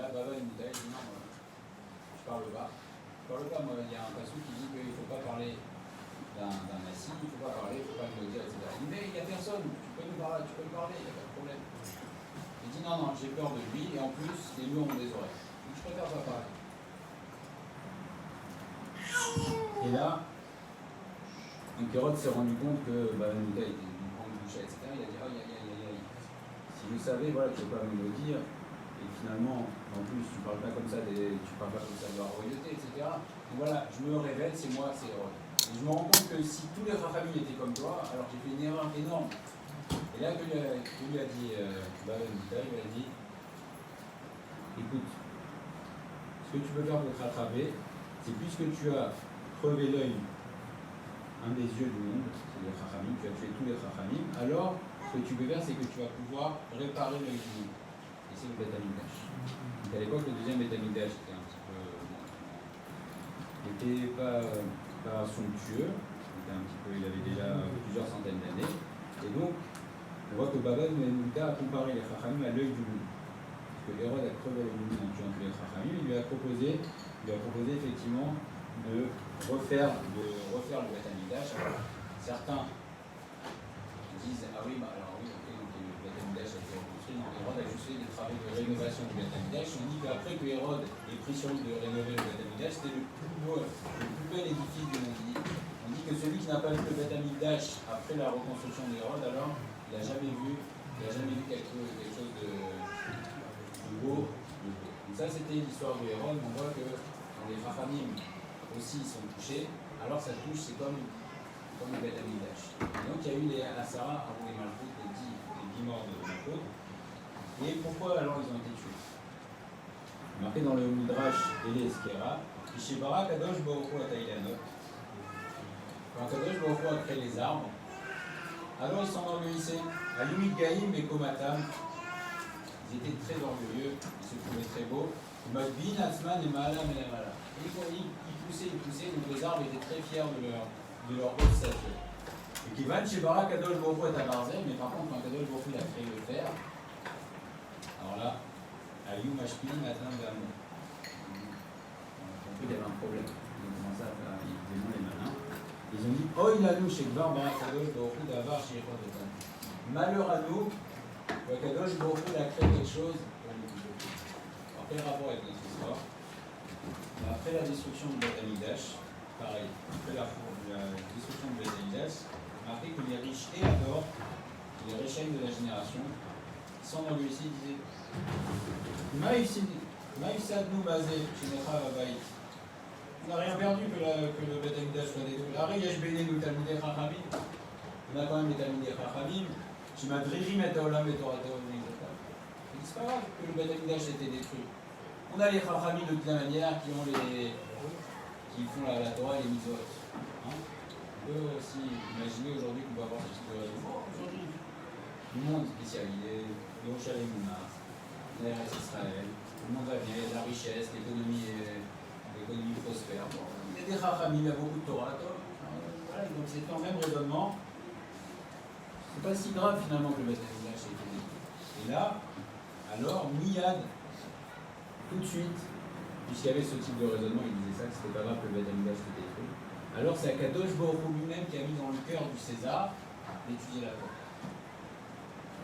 là, Baba et Mouta, il dit non, je parle pas. Je parle pas, moi, il y a un passou qui dit qu'il ne faut pas parler d'un assis, il ne faut pas parler, il ne faut pas le dire, etc. Il dit mais il n'y a personne, tu peux lui parler, il n'y a pas de problème. Il dit non, j'ai peur de lui, et en plus, les loups ont des oreilles. Donc je préfère pas parler. Et là, donc Hérode s'est rendu compte que Baba Mouta était une grande bouche, etc. Il a dit oh, si vous savez, voilà, je ne peux pas me le dire, et finalement, en plus, tu ne parles pas comme ça, tu parles pas comme ça de la royauté, etc. Donc voilà, je me révèle, c'est moi, c'est Hérode. Et je me rends compte que si tous les Rachamim étaient comme toi, alors j'ai fait une erreur énorme. Et là, que lui a dit Baba Mouta, il lui a dit écoute, ce que tu peux faire pour te rattraper, c'est puisque tu as crevé l'œil, un des yeux du monde, c'est les Chachamim, tu as tué tous les Chachamim, alors ce que tu peux faire, c'est que tu vas pouvoir réparer l'œil du monde. Et c'est le Beth Amikdash. Donc à l'époque, le deuxième Beth Amikdash était un petit peu. N'était pas somptueux, il avait déjà plusieurs centaines d'années. Et donc, on voit que Baba Mouta a comparé les Chachamim à l'œil du monde. Parce que Hérode a crevé l'œil du monde en tuant tous les Chachamim, il lui a proposé effectivement de refaire le Beth Amikdash. Certains disent ah oui, alors oui, ok, donc le Beth Amikdash a été reconstruit. Donc Hérode a juste fait des travaux de rénovation du Beth Amikdash. On dit qu'après que Hérode ait pris sur lui de rénover le Beth Amikdash, c'était le plus bel édifice du monde. On dit que celui qui n'a pas vu le Beth Amikdash après la reconstruction d'Hérode, alors il n'a jamais vu quelque chose de beau. Donc ça c'était l'histoire de Hérode. On voit que quand les Chachamim aussi sont touchés, alors ça touche, c'est comme le Beth Amikdash. Donc il y a eu les Asara avant les Malchut, les 10 morts de Malchut. Et pourquoi alors ils ont été tués? Marqué dans le Midrash Ele Eskera, Shebara Kadosh Baruch Hu Atailanot. Quand Kadosh Baruch Hu a créé les arbres, alors ils s'enorgueillissaient. Alumid Gaïm et Komatam, ils étaient très orgueilleux, ils se trouvaient très beaux. Magbin, Asman et Maalam et Mala. Ils poussaient, donc les arbres étaient très fiers de leur haute stature. Et Kivan Shebara Kadosh Baruch Hu Atabarzel, mais par contre, quand Kadosh Baruch Hu a créé le fer, alors là, Ayou Mashpilin Atlan Gamon. Il y avait un problème. Ils ont commencé à faire évidemment les malins. Ils ont dit oh, il a nous chez Gvar Barakadosh Baruch Hu Davar chez Yehodotan. Malheur à nous, Kadosh Baruch Hu a créé quelque chose pour nous couper. Alors, quel rapport avec notre histoire? Après la destruction de Beth Amikdash, pareil, après la destruction de Beth Amikdash, marqué que les riches et Ador, les Réchaïm de la génération, s'enorgueillissaient, disaient Maïsadnou Bazé, chez notre Avabaï. On n'a rien perdu que le Beth Amikdash soit détruit. Arrête, Yesh Béné, nous Talmudé Chachamim. On a quand même les Talmudé Chachamim. Chez Madririm et Taolam et Torah Taolam. C'est pas grave que le Beth Amikdash ait été détruit. On a les Chachamim de toute la manière qui font la Torah et les Mitzvot. Hein? On peut aussi imaginer aujourd'hui qu'on va avoir ce type de raison. Aujourd'hui, le monde spécial, il est Yerushalayim Mouna, l'Eretz Israël, le monde va bien, il y a de la richesse, l'économie prospère. Bon, il y a des Chachamim, il y a beaucoup de Torah. Voilà, donc c'est quand même raisonnement. C'est pas si grave finalement que le Beth Amikdash ait été détruit. Et là, alors, Miyad, tout de suite, puisqu'il y avait ce type de raisonnement, il disait ça, que c'était pas grave que le Beth Amikdash était détruit. Alors c'est Akadosh Baruch Hu lui-même qui a mis dans le cœur du César d'étudier la Torah.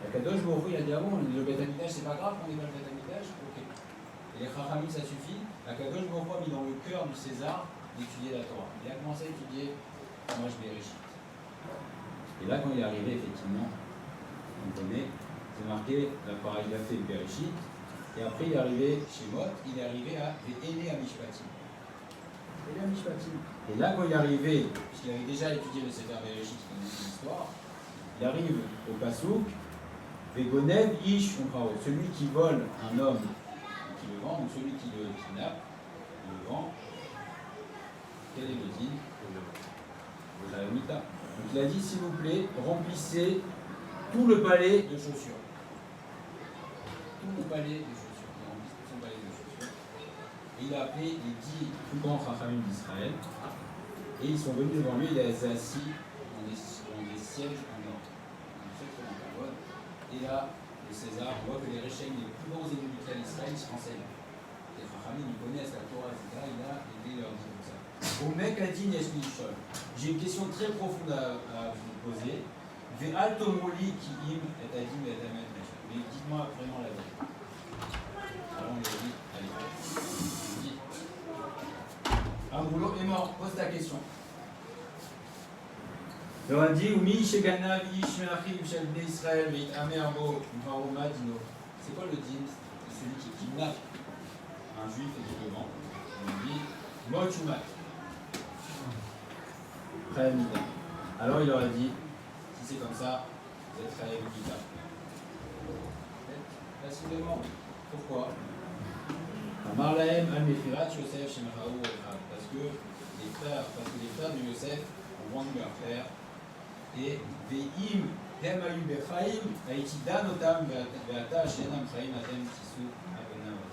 Akadosh Baruch Hu il a dit ah bon, le Beth Amikdash c'est pas grave qu'on ait pas le Beth Amikdash, ok. Et les Chachamim ça suffit. Akadosh Baruch Hu a mis dans le cœur du César d'étudier la Torah. Il a commencé à étudier moi je Bereshit. Et là quand il est arrivé effectivement, on connaît, c'est marqué, là pareil il a fait le Bereshit. Et après, il est arrivé chez Mot, il est arrivé à Véhéné à Mishpatim. Et là, quand il est arrivé, puisqu'il avait déjà étudié le Sefer Bereshit, qui connaît l'histoire, il arrive au Passouk, Végonev Ish Umrao, celui qui vole un homme qui le vend, ou celui qui le kidnappe, le vend. Quel est le din? La Mita. Donc il a dit, s'il vous plaît, remplissez tout le palais de chaussures. Tout le palais de chaussures. Il remplit tout son palais de chaussures. Et il a appelé les 10 plus grands Chachamim d'Israël. Et ils sont venus devant lui, il les a assis dans des sièges en or. Et là, le César, on voit que les Réchaïm, les plus grands ennemis d'Israël, se renseignent. les Chachamim, ils connaissent la Torah, etc., il a aidé leur dire comme ça. Au mec a dit Nesmishol. J'ai une question très profonde à vous poser. Ve'al tomoli ki im et adim et amet mesha. Mais dites-moi vraiment la vérité. Alors on lui a dit, allez, dis. Amroulo est mort, pose ta question. Il leur a dit, Umi shegana vish melachim shel bnei Israël veit amer bo varoma dino. C'est quoi le din? C'est celui qui kidnappe un juif et qui le vend. On lui dit, mochumat. Alors il leur a dit, si c'est comme ça, vous êtes Chayav Gita. Facilement. Pourquoi? Amar lahem al mechirat Yosef shemachau echad. Parce que les frères de Yosef ont vendu leur frère. Et ve'im hem ayu bechaim haiti danotam ve'ata shenam chaim atem tisou abenam.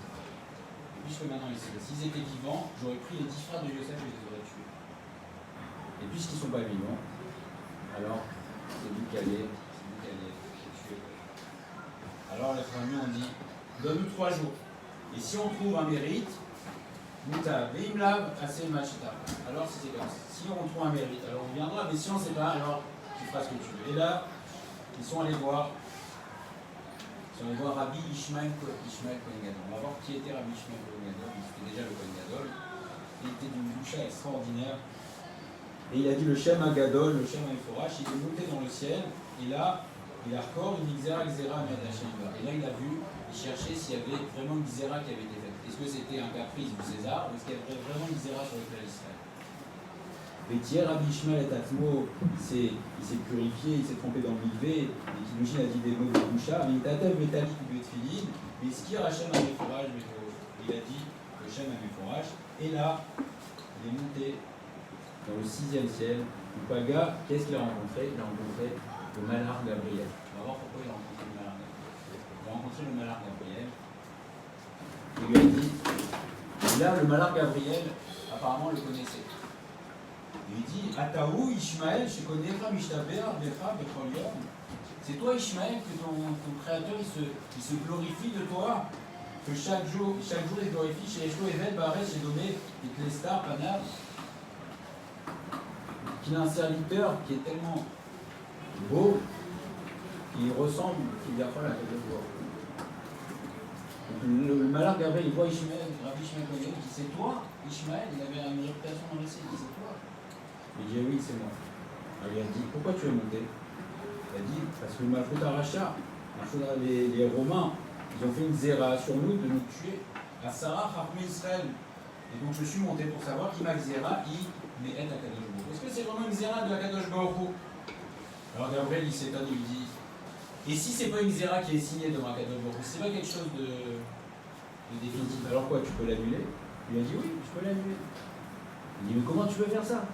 Puisque maintenant s'ils étaient vivants, j'aurais pris les 10 frères de Yosef et je les aurais tués. Et puisqu'ils ne sont pas vivants, alors c'est vous qui allez les tuer. Alors les familles ont dit, donne-nous 3 jours. Et si on trouve un mérite, alors si c'est comme ça, si on trouve un mérite, alors on viendra, mais si on ne sait pas, alors tu feras ce que tu veux. Et là, ils sont allés voir Rabbi Ishmael Kohen Gadol. On va voir qui était Rabbi Ishmael Kohen Gadol. C'était déjà le Kohen Gadol. Il était d'une boucha extraordinaire. Et il a dit le Shem Agadol, le Shem Ameforash, il est monté dans le ciel, et là, il a encore une Xera Med Hashem. Et là, il a vu, il cherchait s'il y avait vraiment une Xera qui avait été faite. Est-ce que c'était un caprice du César, ou est-ce qu'il y avait vraiment une Xera sur le peuple d'Israël? Et Thier Rabbi Ishmael et Atmo, il s'est purifié, il s'est trompé dans le mikvé, et Kiddushin a dit des mots de boucha, mais il tatev métallique ou de tefillin, mais Skir Hashem Ameforash, il a dit le Shem Ameforash, et là, il est monté dans le 6e ciel, où Paga, qu'est-ce qu'il a rencontré? Il a rencontré le Malach Gabriel. On va voir pourquoi il a rencontré le Malach Gabriel. Il a rencontré le Malach Gabriel. Il lui a dit, et là le Malach Gabriel, apparemment le connaissait. Il lui dit, Ataou Ishmael, je connais pas Mishtaber, Becha, Becholium. C'est toi Ishmael que ton créateur il se glorifie de toi, que chaque jour il glorifie chez Eshlo Eved, Bares, j'ai donné des Klestar, Panav. Qu'il a un serviteur qui est tellement beau qu'il ressemble qu'il y a pas la tête de voix. Le Malach Gabriel, il voit Ishmael, Rabbi Ishmael Kohen, il dit c'est toi, Ishmael, il avait une réputation dans le ciel, il dit c'est toi. Il dit oui, c'est moi. Alors il a dit pourquoi tu es monté? Il a dit parce que Malchut Aracha, les Romains, ils ont fait une zéra sur nous de nous tuer à Sarah, Chachmei Israël. Et donc je suis monté pour savoir qui m'a zéra, mais est à Kadosh Baruch Hu. Est-ce que c'est vraiment une zéra de la Kadosh Baruch Hu? Alors Gabriel il s'étonne, il lui dit et si c'est pas une zéra qui est signée devant Kadosh Baruch Hu, c'est pas quelque chose de définitif, alors quoi, tu peux l'annuler? Il a dit oui, je peux l'annuler. Il dit mais comment tu peux faire ça?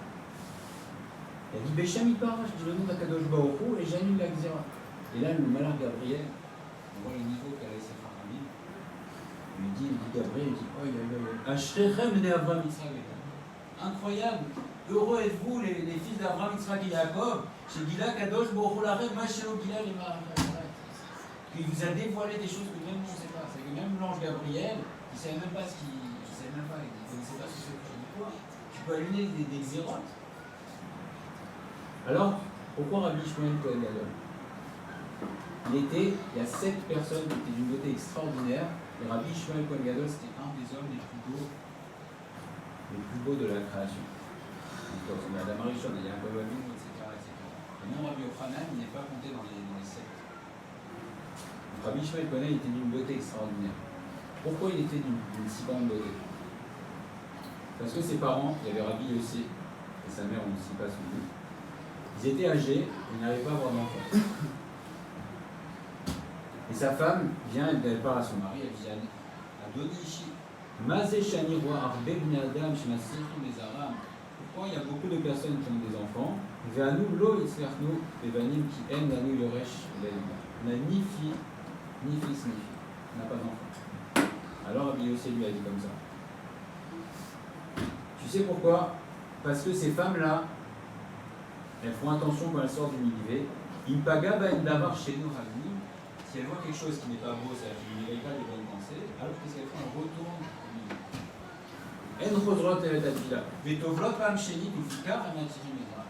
Il a dit Bécham Ipara, je dis le nom d'Akadosh Baruch Hu et j'annule la zéra. Et là le malin Gabriel, on voit le niveau qu'a laissé Chachamim. Il dit Gabriel, il dit oh Ashrechem de Avraham Yitzhak. Incroyable, heureux êtes-vous les fils d'Avraham, Yitzhak et Jacob, chez Gila Kadosh Baruch Hu Lachem Mashelo Gila Lema. Il vous a dévoilé des choses que même on ne sait pas. C'est que même l'ange Gabriel, il ne savait même pas ce qu'il ne savait même pas, il ne connaissait pas ce que c'est quoi. Tu peux allumer des xérotes. Alors, pourquoi Rabbi Ishmael Kohen Gadol? Il y a 7 personnes qui étaient d'une beauté extraordinaire. Et Rabbi Ishmael Kohen Gadol, c'était un des hommes les plus beaux de la création. Donc, on a Adam Arishon, il y a un Bababim, etc., etc. Et même Rabbi Yochanan, il n'est pas compté dans les 7. Donc, Rabbi Ishmael Kohen était d'une beauté extraordinaire. Pourquoi il était d'une si grande beauté? Parce que ses parents, il y avait Rabbi Yossi et sa mère, on ne sait pas son nom. Ils étaient âgés, ils n'arrivaient pas à avoir d'enfants. Et sa femme vient, elle parle à son mari, elle dit Adonishi, Mazé Shani Roi Arbe Bni Adam, Shmasirtu les Aram. Pourquoi il y a beaucoup de personnes qui ont des enfants? Ve'anu lo yitzlachnu bevanim ki en lanu yoresh le'ilma. On n'a ni fille, ni fils, ni fille. On n'a pas d'enfant. Alors Rabbi Yossi lui a dit comme ça. Tu sais pourquoi? Parce que ces femmes-là, elles font attention quand elles sortent du mikvé. Impaga ba davar chez nous si elles voient quelque chose qui n'est pas beau, c'est-à-dire qu'elles n'éveillent pas les bonnes pensées, alors qu'est-ce qu'elles font? Elles retournent au En chosrot levet atfila. Vetovlot pam shenit ufikar amatirim ezra.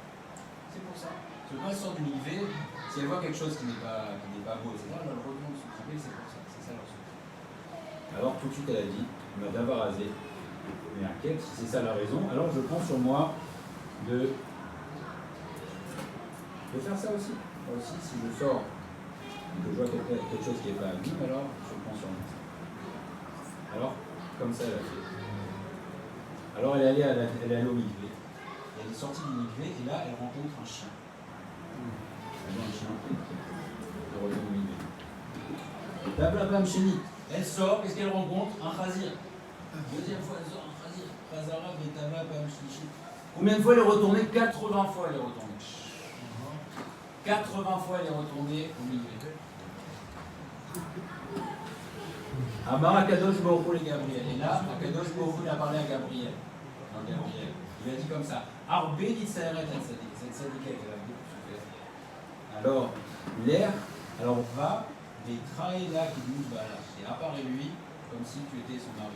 C'est pour ça. Si le sort du mikvé, si elle voit quelque chose qui n'est pas beau, etc., elle retourne se tromper, c'est pour ça. C'est ça leur secret. Alors tout de suite elle a dit, ma d'avoir rasé, mais inquiète, si c'est ça la raison, alors je prends sur moi de faire ça aussi. Moi aussi, si je sors et que je vois quelque chose qui n'est pas abîme, alors je prends sur moi. Alors, comme ça elle a fait. Alors elle est allée au mikvé. Elle est sortie du mikvé et là elle rencontre un chien. Elle voit un chien. Elle retourne au mikvé. Tablabam chénit. Elle sort, qu'est-ce qu'elle rencontre? Un chazir. Deuxième fois elle sort un chazir. Chazara vetababam shlishi. Combien de fois elle est retournée? 80 fois elle est retournée. 80 fois elle est retournée au mikvé. Amar Akadosh Baruch Hu les Gabriel. Et là, Akadosh Baruch Hu a parlé à Gabriel. Gabriel. Il a dit comme ça. Arbe Nitsaeret Tzadik. Cette tzadika qui a beaucoup souffert. Alors, l'air, alors va, les traïla qui nous balâchent. Et apparaît lui comme si tu étais son mari.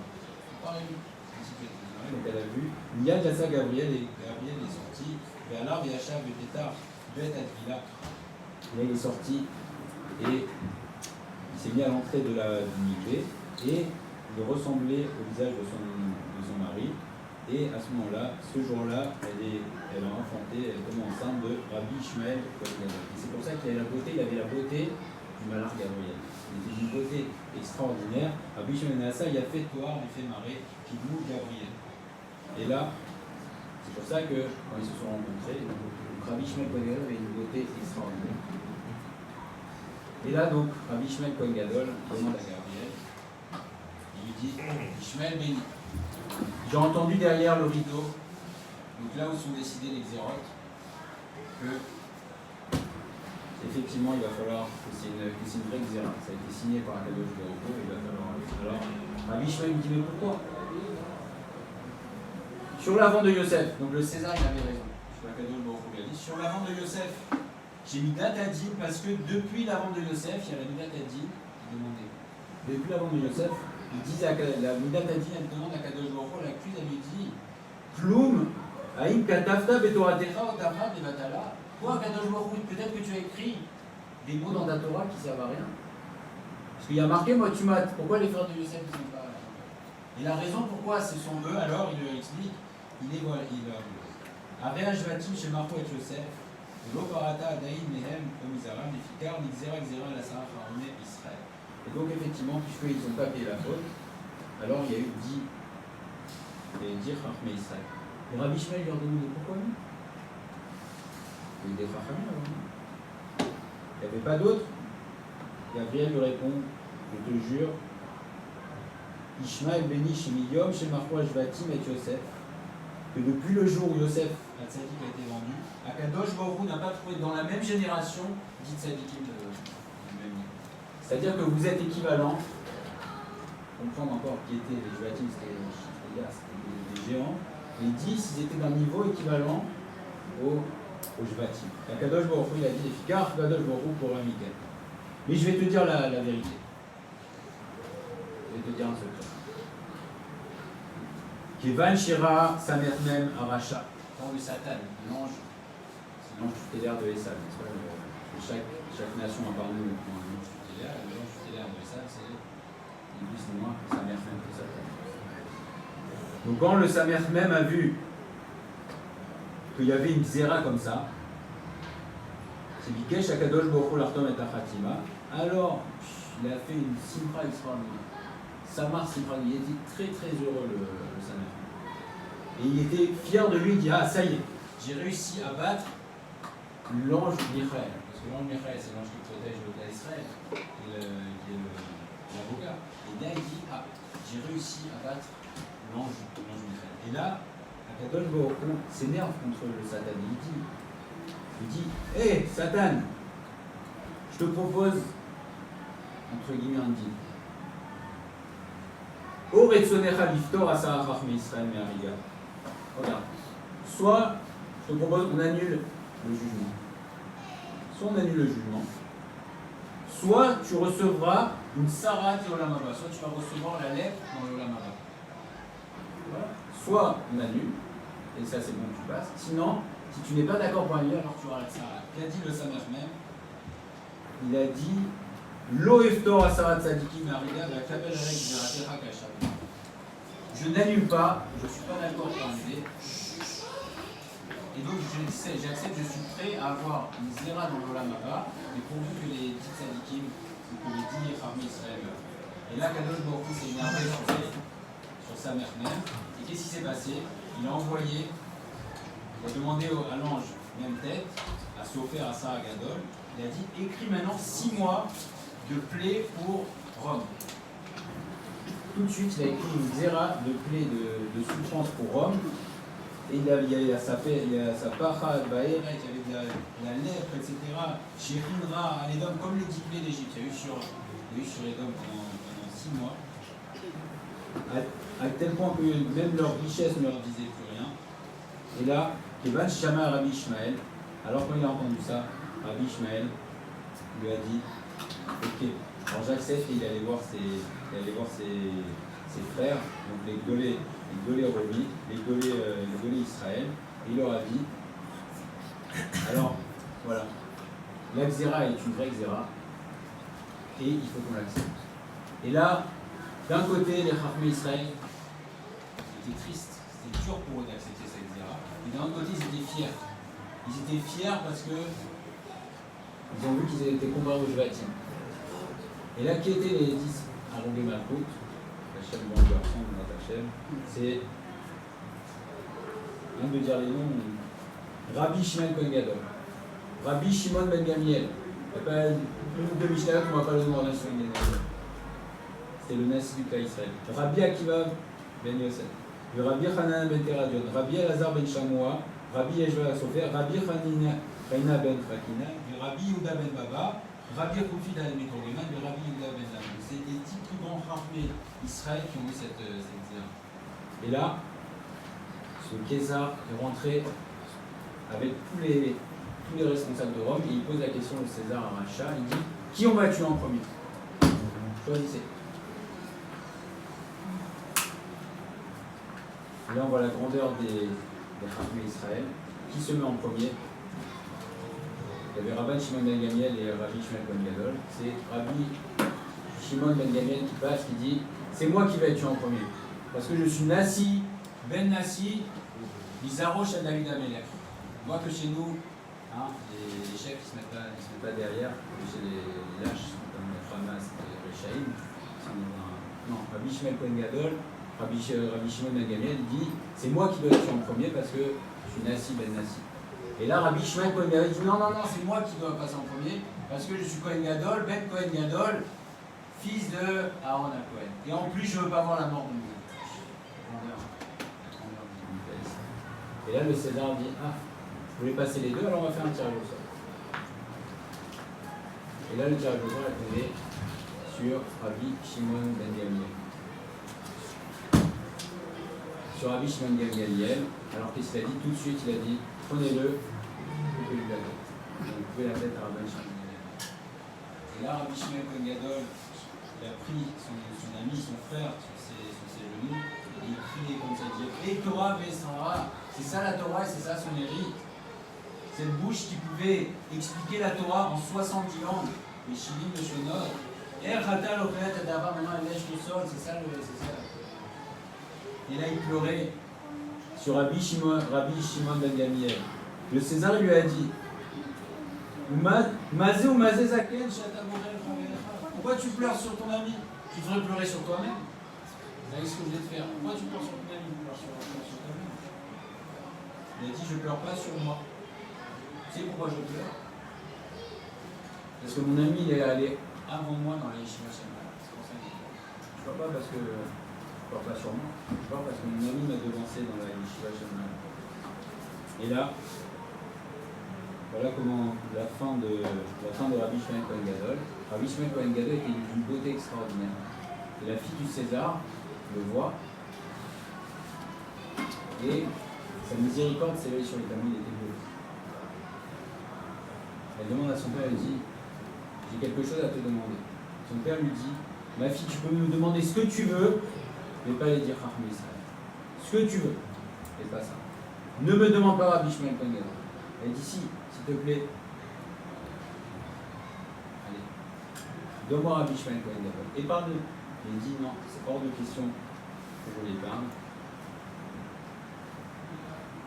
Apparaît lui comme si tu étais son mari. Donc elle a vu. Yad Yassa Gabriel et Gabriel est sorti. Vers l'arbre Yachav et Tétar. Bet Advila. Là il est sorti et il s'est mis à l'entrée du mikvé. Et de ressembler au visage de son mari. Et à ce moment-là, ce jour-là, elle a enfanté, elle tombe enceinte de Rabbi Ishmael. Et c'est pour ça qu'il avait la beauté du malach Gabriel. Il était d'une beauté extraordinaire. Rabbi Ishmael Nassa, il a fait Toar, il fait marrer, qui loue Gabriel. Et là, c'est pour ça que quand ils se sont rencontrés, Rabbi Ishmael Kohen Gadol avait une beauté extraordinaire. Et là donc, Rabbi Ishmael Kohen Gadol demande à Gabriel. Il lui dit, Ishmael béni. J'ai entendu derrière le rideau, donc là où sont décidés les xérotes, que effectivement il va falloir que c'est une vraie xéra. Ça a été signé par Akadosh Baruch Hu, il va falloir. Alors, Rabbi Ishmael me dit, mais pourquoi? Sur l'avant de Yosef, donc le César il avait raison. Akadosh Baruch Hu a dit, sur l'avant de Yosef, j'ai mis date à Din parce que depuis l'avant de Yosef, il y a la Midat à Din qui demandait. Depuis l'avant de Yosef, il disait à la Midat à Din, elle demande à Kadosh Baruch Hu, elle l'accuse, elle lui dit Ploum, Aïm Katafta Betoratecha Otavra Devatala. Toi, Kadosh Baruch Hu, peut-être que tu as écrit des mots dans ta Torah qui ne servent à rien. Parce qu'il y a marqué moi tu m'as. Pourquoi les frères de Yosef ne sont pas. Et la raison pourquoi ce sont eux, alors il leur explique il est voilà, Aréach Vatim chez Marco et Yosef. L'Oparata Daïd Mehem Omizaram, les Fikar, Nixera, Xera, la Sarah, Haroune, Israël. Et donc, effectivement, puisqu'ils n'ont pas payé la faute, alors il y a eu 10 Chachmé Israël. Et Rabbi Ishmael leur demande pourquoi lui? Il y a eu des Chachamim avant. Il n'y avait pas d'autres. Gabriel lui répond je te jure, Ishmael béni chez Miyom, chez Marco Vatim et Yosef, que depuis le jour où Yosef Tzadik a été vendu, Akadosh Baruch Hu n'a pas trouvé dans la même génération 10 tzadikim du même niveau. C'est-à-dire que vous êtes équivalents, comprendre encore qui étaient les Jvatim, c'était des géants, les 10 ils étaient d'un niveau équivalent aux Jvatim. Akadosh Baruch Hu il a dit efficace, Akadosh Baruch Hu pour un Miguel. Mais je vais te dire la vérité. Je vais te dire un secret. Kevan Shira Samernem Aracha. Quand le Satan, l'ange, c'est l'ange tutélaire de Esav. Chaque nation a parmi nous un ange tutélaire, et l'ange tutélaire de Esav, c'est ni plus ni moins que Samernem que Satan. Donc quand le Samernem a vu qu'il y avait une zéra comme ça, c'est Bikesh Akadosh Baruch Hu Lartom et Achatima, alors il a fait une simra extraordinaire. Samar Simra, il était très très heureux le Samernem. Et il était fier de lui, il dit ah ça y est, j'ai réussi à battre l'ange Michael. Parce que l'ange Michael c'est l'ange qui protège le peuple d'Israël, qui est l'avocat. Et là il dit ah j'ai réussi à battre l'ange Michael. Et là, Akadosh Baruch Hu s'énerve contre le Satan. Il dit hé Satan, je te propose entre guillemets un deal. Oretsonecha liftor asa chachmei Israël me'ariga. Regarde, soit je te propose qu'on annule le jugement, soit tu recevras une sarat et olamaba, soit tu vas recevoir la lèpre dans l'olamaba. Voilà. soit on annule, et ça c'est bon, tu passes. Sinon, si tu n'es pas d'accord pour annuler, alors tu arrêtes ça. Qu'a dit le Samer même? Il a dit Lo eftor asarat tzadikim ariga v'akabel rek zeratecha kashav. Je n'annule pas, je ne suis pas d'accord pour annuler. Et donc j'accepte, je suis prêt à avoir une zéra dans l'Olam Haba, mais pourvu que les 10 tzadikim, que les 10 Chachamim Israël meurent. Et là, Kadosh Baruch Hu s'est énervé sur sa mère même. Et qu'est-ce qui s'est passé? Il a envoyé, il a demandé à l'ange, même tête, à Sofer, à Sarah Gadol, il a dit écris maintenant 6 mois de plaie pour Rome. Tout de suite, il a écrit une zéra de plaie de souffrance pour Rome. Et il y a sa pacha, il y avait de la lèpre, etc. Chérinra, Aledom, comme les 10 plaies d'Égypte. Il y a eu sur Edom pendant 6 mois. À tel point que même leur richesse ne leur disait plus rien. Et là, Kevan Shama Rabbi Ishmael, alors quand il a entendu ça, Rabbi Ishmael lui a dit ok, alors j'accepte, et il allait voir ses frères, donc les Golais Romi, les Golais Israël, et il leur a dit alors voilà, la Xéra est une vraie Xéra, et il faut qu'on l'accepte. Et là, d'un côté, les Chachamim Israël étaient tristes, c'était dur pour eux d'accepter cette Xéra, et d'un autre côté, ils étaient fiers. Ils étaient fiers parce que ils ont vu qu'ils avaient été comparés aux Jvatim. Et là, qui étaient les 10 Arongé Malkout, Hachem, bon garçon, Hachem, c'est, on veut dire les noms, Rabbi Shimon Kohen Gadol, Rabbi Shimon Ben Gamiel, il n'y a pas une de Mishnah qu'on ne va pas le nom en nation Gadol. C'est le Nassi du cas Israël. Rabbi Akiva Ben Yosef, le Rabbi Hanan Ben Teradion, Rabbi Elazar Ben Shamoua, Rabbi Yeshua Sofer, Rabbi Chaina Ben Fakina, Rabbi Yehuda Ben Baba, Rabbi Koufi Ben Mekorgeman, Rabbi Yehuda Ben Lam. C'est les 10 plus grands Chachamim Israël qui ont eu cette zéra. Et là, ce Kézar est rentré avec tous les responsables de Rome et il pose la question au César à Racha. Il dit qui on va tuer en premier? Choisissez. Et là, on voit la grandeur des Chachamim Israël. Qui se met en premier? Il y avait Rabban Shimon Ben Gamiel et Rabbi Shmuel Ben Gadol. C'est Rabbi Shimon Ben Gamiel qui passe, qui dit c'est moi qui vais être tué en premier. Parce que je suis Nassi, Ben Nassi, Bizarro Shel David Amelech. Moi que chez nous, hein, les chefs qui ne se mettent pas derrière, chez les lâches, comme le Hamas et le Shaïm. Non, Rabbi Shmuel Ben Gadol, Rabbi Shimon Ben Gamiel dit c'est moi qui dois être tué en premier parce que je suis Nassi, Ben Nassi. Et là, Rabbi Shmuel Kohen Gadol dit non, c'est moi qui dois passer en premier, parce que je suis Kohen Gadol, Ben Kohen Gadol, fils de Aaron à Kohen. Et en plus, je ne veux pas voir la mort de Moïse. Et là, le César dit ah, vous voulez passer les deux, alors on va faire un tirage au sort. Et là, le tirage au sort est tombé sur Rabbi Shimon Ben Gamiel. Sur Rabbi Shimon Ben Gamiel, alors qu'est-ce qu'il a dit? Tout de suite, il a dit prenez-le, coupez-lui la tête. Donc, coupez la tête à Rabbi Shimon Ben Gamiel. Et là, Rabbi Shimon Ben Gadol, il a pris son ami, son frère, sur ses genoux, et il criait comme ça, il dit et Torah Vesara, c'est ça la Torah et c'est ça son hérite. Cette bouche qui pouvait expliquer la Torah en 70 langues, les Shilim de Shonor, et Ratal Ophet Adava, maintenant elle lèche le sol, c'est ça la Torah. Et là, il pleurait sur Rabbi Shimon Ben Gamiel. Le César lui a dit Mazé ou Mazé Zaken, pourquoi tu pleures sur ton ami? Tu devrais pleurer sur toi-même. Vous savez ce que je vais te faire? Pourquoi tu pleures sur ton ami? Tu pleures sur toi-même. Il a dit je ne pleure pas sur moi. Tu sais pourquoi je pleure? Parce que mon ami il est allé avant moi dans les Yeshiva Shemala. C'est pour ça que je pleure. Je ne pleure pas parce que je ne pleure pas sur moi. Je pleure parce que mon ami m'a devancé dans la Yeshiva Shemala. Et là, voilà comment la fin de Rabbi Shimon Kohen Gadol. Rabbi Shimon Kohen Gadol était d'une beauté extraordinaire. Et la fille du César le voit. Et sa miséricorde s'éveille sur les tamouilles, il était beau. Elle demande à son père, elle dit j'ai quelque chose à te demander. Son père lui dit ma fille, tu peux me demander ce que tu veux, mais pas les dire Chachamim Israël. ce que tu veux. C'est pas ça. Ne me demande pas Rabbi Shmuel Kohen Gadol. Elle dit si, s'il te plaît. Allez. Donne-moi Rabbi Shmuel Kohen Gadol. Épargne-le. Il dit non, c'est hors de question que je l'épargne.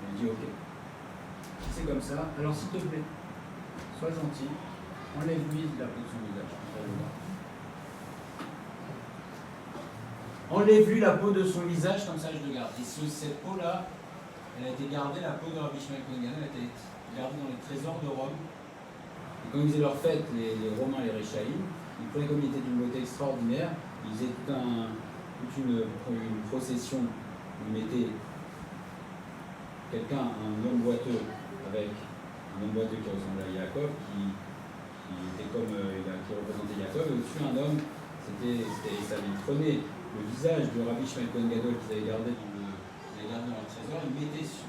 Elle dit ok. Si c'est comme ça, alors s'il te plaît, sois gentil, enlève-lui la peau de son visage. Enlève-lui la peau de son visage, comme ça je le garde. Et cette peau-là, elle a été gardée, la peau de Rabbi Shmuel Kohen Gadol, elle a été gardée dans les trésors de Rome. Et quand ils faisaient leur fête, les Romains, les Réchaïm, ils prenaient, comme il était d'une beauté extraordinaire, ils faisaient toute une procession, ils mettaient quelqu'un, un homme boiteux, avec un homme boiteux qui ressemblait à Jacob, qui était comme, qui représentait Jacob, et au-dessus un homme, ça lui prenait le visage de Rabbi Shmuel Kohen Gadol qu'ils avaient gardé dans leur trésor, ils mettaient ce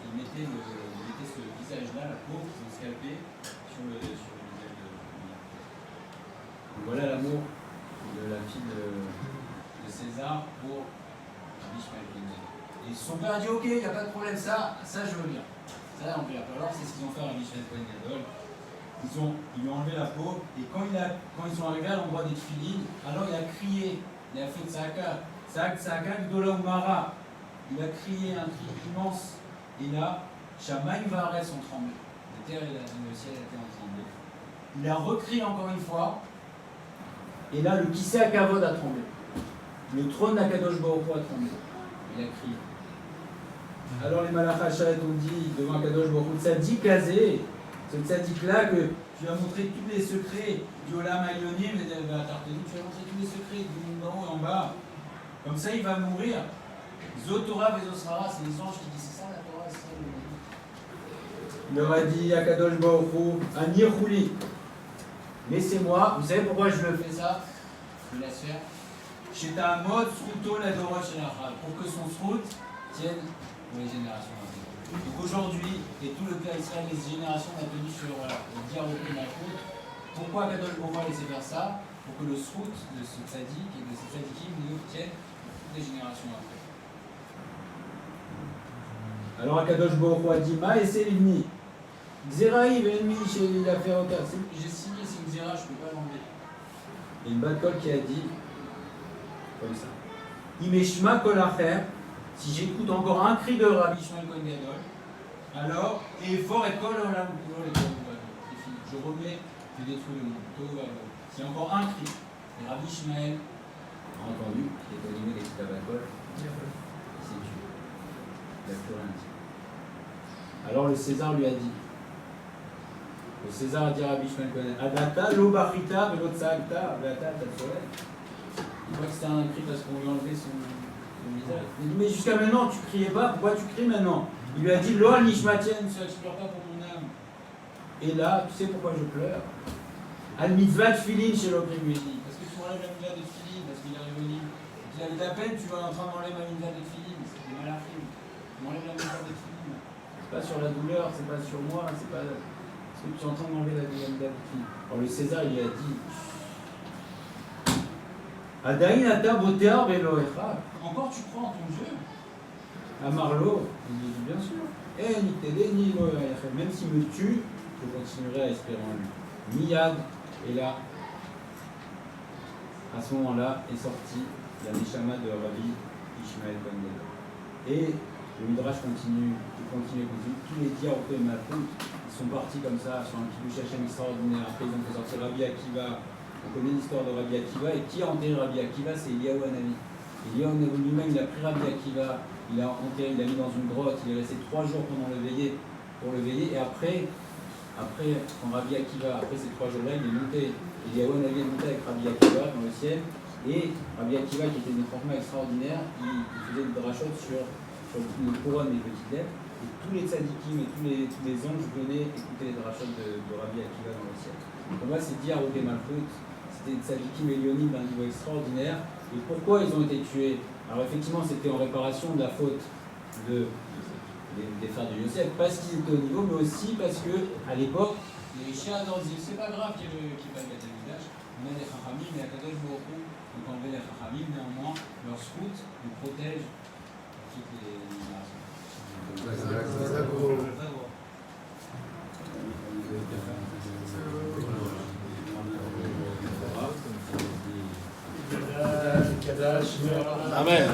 visage-là, la peau qu'ils ont scalpé sur le visage de. Voilà l'amour de la fille de César pour Rabbi Shmuel Kohen Gadol. Et son père a dit ok, il n'y a pas de problème, ça je veux bien. Ça on ne peut pas. Alors c'est ce qu'ils ont fait à Rabbi Shmuel Kohen Gadol. Ils lui ont enlevé la peau, et quand ils sont arrivés à l'endroit des tefilines, alors il a crié, il a fait Tzaka Gdola Umara. Il a crié un cri immense, et là, Shamaim Va'aretz ont tremblé. La terre et le ciel étaient en tremblé. Il a recrié encore une fois, et là, le Kisei HaKavod a tremblé. Le trône d'Akadosh Baruch Hu a tremblé. Il a crié. Alors les Malach HaSharet ont dit devant Akadosh Baruch Hu, Tzadik Kazé, ce tzaddik-là que tu as montré tous les secrets du Olam Hayonim, tu as montré tous les secrets du monde en haut et en bas. Comme ça, il va mourir. Zotora Vezosrara, c'est les anges qui disent c'est ça la Torah, c'est ça le monde. Il leur a dit Akadosh Baruch Hu, Anir Chouli, laissez-moi, vous savez pourquoi je le fais ça? Je vais la faire. Sheta Amod Sruto la Dora Shelachal, pour que son srut tienne pour les générations à venir. Donc aujourd'hui, et tout le peuple Israël, les générations ont tenu sur le dialogue de la faute. Pourquoi Akadosh Baruch Hu a laissé faire ça? Pour que le srut de ce tzaddik et de ces tzaddikim nous tienne pour toutes les générations après. Alors Akadosh Baruch Hu a dit Ma et Livni. Xeraï, l'ennemi, il a fait retard. J'ai signé, c'est une Xera, je ne peux pas l'enlever. Et une Bat-Kol qui a dit comme ça Imeshma Kol Acher, si j'écoute encore un cri de Rabbi Shmuel Kohen Gadol, alors, et fort et Kol Olam Kulo les Tohu Vavo. C'est fini. Je remets, je détruis le monde. Tohu Vavo. S'il y a encore un cri, et Rabbi Shmuel a entendu, qui est au niveau des Bat-Kol, il s'est tué. Il n'a plus rien dit. Alors le César lui a dit, le César a dit à Rabbi Shmuel Kohen, Adata lo bachita velo tzagta ve'ata tatzoret. Il croit que c'était un cri parce qu'on lui a enlevé son visage. Il dit, mais jusqu'à maintenant tu criais pas, pourquoi tu cries maintenant? Il lui a dit, lo al nishmatien, tu pleures pas pour mon âme. Et là, tu sais pourquoi je pleure? Al mitzvah tefilin chez l'oprim lui dit, parce que tu m'enlèves la mitzvah de tefilin, parce qu'il est revenu. Il a eu la peine, tu vas en train d'enlever ma mitzvah de tefilin, c'est des malachim. Tu m'enlèves la mitzvah de tefilin. C'est pas sur la douleur, c'est pas sur moi, c'est pas. Parce que tu es en train d'enlever la mitzvah de tefilin. Alors le César, il lui a dit. Adaïn ata botear velo echad. Encore tu crois en ton Dieu? À Marlo, il lui dit bien sûr. Eh, ni t'aider, ni lo echad. Même s'il me tue, je continuerai à espérer en lui. Miyad, et là, à ce moment-là, est sorti la Neshama de Rabbi Ishmael Kohen Gadol. Et le Midrash continue. Tous les diarotes et Malkout, ils sont partis comme ça sur un Kiddush Hashem extraordinaire. Après, ils ont fait sortir Rabbi Akiva. On connaît l'histoire de Rabbi Akiva. Et qui a enterré Rabbi Akiva? C'est Eliyahu Hanavi. Eliyahu Hanavi lui-même, il a pris Rabbi Akiva, il l'a enterré, il l'a mis dans une grotte. Il est resté 3 jours pendant le veillé pour le veiller. Et après, quand Rabbi Akiva, après ces 3 jours-là, il est monté. Eliyahu Hanavi est monté avec Rabbi Akiva dans le ciel. Et Rabbi Akiva, qui était une franchement extraordinaire, il faisait des drachotes sur une couronne des petites lettres. Et tous les tzadikim et tous les anges venaient écouter les drachotes de Rabbi Akiva dans le ciel. Donc là, c'est dire au Malkout, c'était des tzadikim et lyonim d'un niveau extraordinaire. Et pourquoi ils ont été tués? Alors effectivement, c'était en réparation de la faute des frères de Yosef, parce qu'ils étaient au niveau, mais aussi parce que à l'époque, les chiens disaient c'est pas grave qu'il n'y ait pas de Beth-Amikdash, on a des Chachamim, mais Akadosh Baruch Hu, donc enlever les Chachamim, néanmoins, leur scout nous protège toutes les générations. Amen.